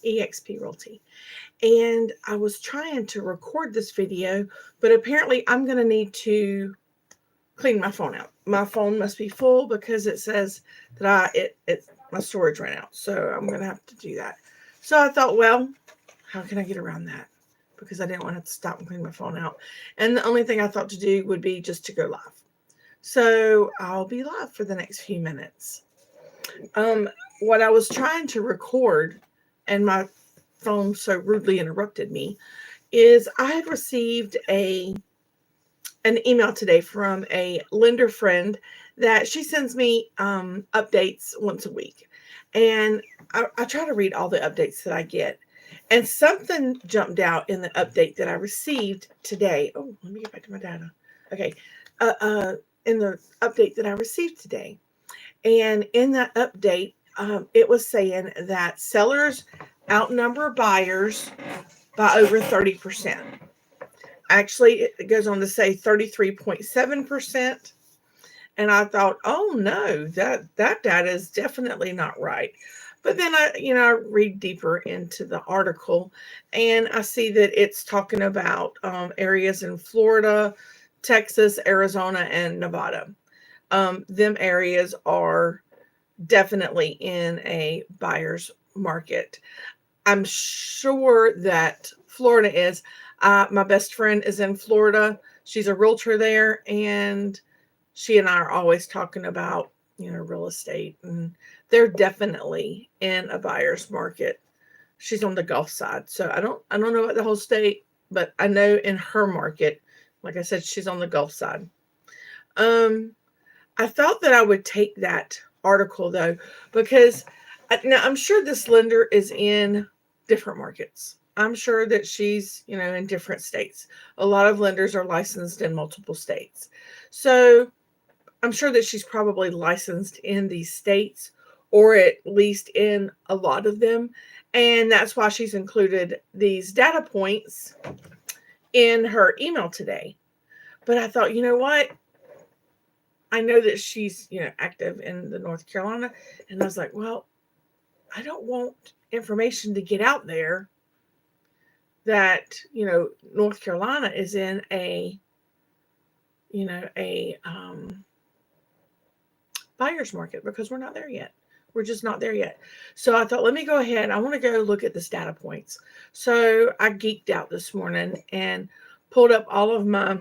eXp Realty. And I was trying to record this video, but apparently I'm going to need to clean my phone out. My phone must be full because it says that my storage ran out. So I'm going to have to do that. So I thought, well, how can I get around that? Because I didn't want to have to stop and clean my phone out. And the only thing I thought to do would be just to go live. So I'll be live for the next few minutes. What I was trying to record, and my phone so rudely interrupted me, is I had received an email today from a lender friend that she sends me updates once a week. And I try to read all the updates that I get. And something jumped out in the update that I received today. Oh, let me get back to my data. Okay. In the update that I received today. And in that update, it was saying that sellers outnumber buyers by over 30%. Actually, it goes on to say 33.7%. And I thought, oh no, that data is definitely not right. But then I read deeper into the article, and I see that it's talking about areas in Florida, Texas, Arizona, and Nevada. Them areas are definitely in a buyer's market. I'm sure that Florida is. My best friend is in Florida. She's a realtor there, and she and I are always talking about, real estate, and they're definitely in a buyer's market. She's on the Gulf side, so I don't know about the whole state, but I know in her market, like I said, she's on the Gulf side. I thought that I would take that article though, because now I'm sure this lender is in different markets. I'm sure that she's, in different states. A lot of lenders are licensed in multiple states. So I'm sure that she's probably licensed in these states, or at least in a lot of them. And that's why she's included these data points in her email today. But I thought, you know what? I know that she's, active in the North Carolina. And I was like, well, I don't want information to get out there that, North Carolina is in a buyer's market, because we're not there yet. We're just not there yet. So I thought, let me go ahead. I want to go look at this data points. So I geeked out this morning and pulled up all of my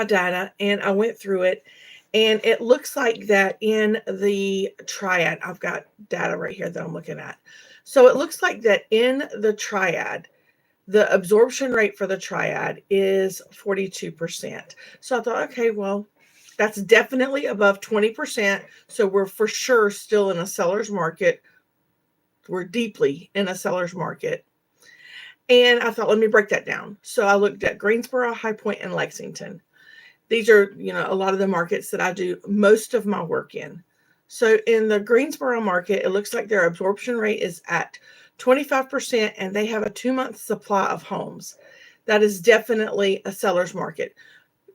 data, and I went through it. And it looks like that in the Triad, I've got data right here that I'm looking at. So it looks like that in the Triad, the absorption rate for the Triad is 42%. So I thought, okay, well, that's definitely above 20%. So we're for sure still in a seller's market. We're deeply in a seller's market. And I thought, let me break that down. So I looked at Greensboro, High Point, and Lexington. These are, a lot of the markets that I do most of my work in. So in the Greensboro market, it looks like their absorption rate is at 25%, and they have a 2-month supply of homes. That is definitely a seller's market.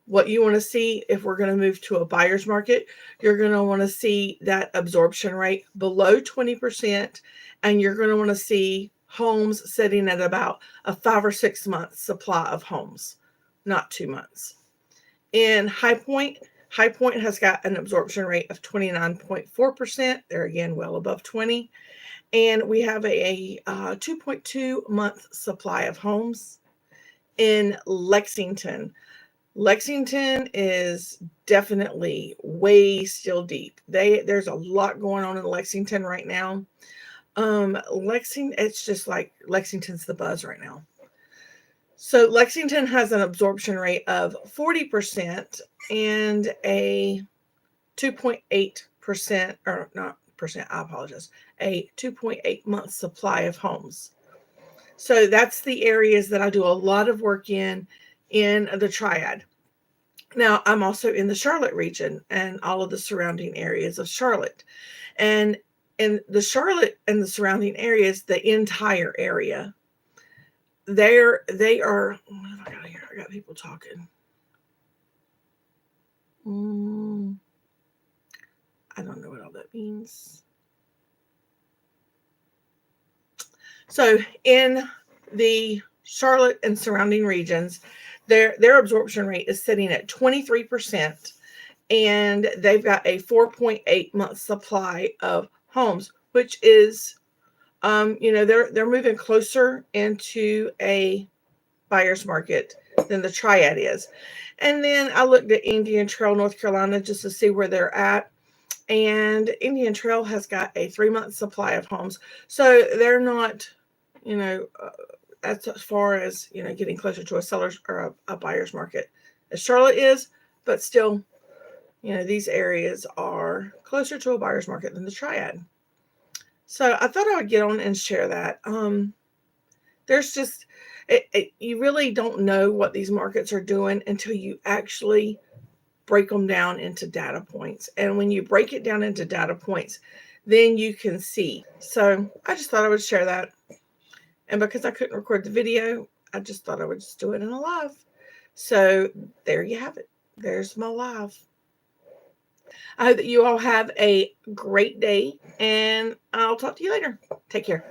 What you want to see if we're going to move to a buyer's market, you're going to want to see that absorption rate below 20%, and you're going to want to see homes sitting at about a 5 or 6 month supply of homes, not 2 months. In High Point has got an absorption rate of 29.4%. They're again well above 20. And we have a 2.2 month supply of homes. In Lexington is definitely way still deep. There's a lot going on in Lexington right now. It's just like Lexington's the buzz right now. So Lexington has an absorption rate of 40% and a 2.8%, or not percent, I apologize, a 2.8 month supply of homes. So that's the areas that I do a lot of work in the Triad. Now, I'm also in the Charlotte region and all of the surrounding areas of Charlotte. And in the Charlotte and the surrounding areas, the entire area, they are, what have I got here? I got people talking. I don't know what all that means. So in the Charlotte and surrounding regions, their absorption rate is sitting at 23%, and they've got a 4.8 month supply of homes, which is, they're moving closer into a buyer's market than the Triad is. And then I looked at Indian Trail, North Carolina, just to see where they're at. And Indian Trail has got a 3 month supply of homes. So they're not, as far as, getting closer to a seller's or a buyer's market as Charlotte is, but still, these areas are closer to a buyer's market than the Triad. So I thought I would get on and share that. There's just, you really don't know what these markets are doing until you actually break them down into data points. And when you break it down into data points, then you can see. So I just thought I would share that. And because I couldn't record the video, I just thought I would just do it in a live. So there you have it. There's my live. I hope that you all have a great day, and I'll talk to you later. Take care.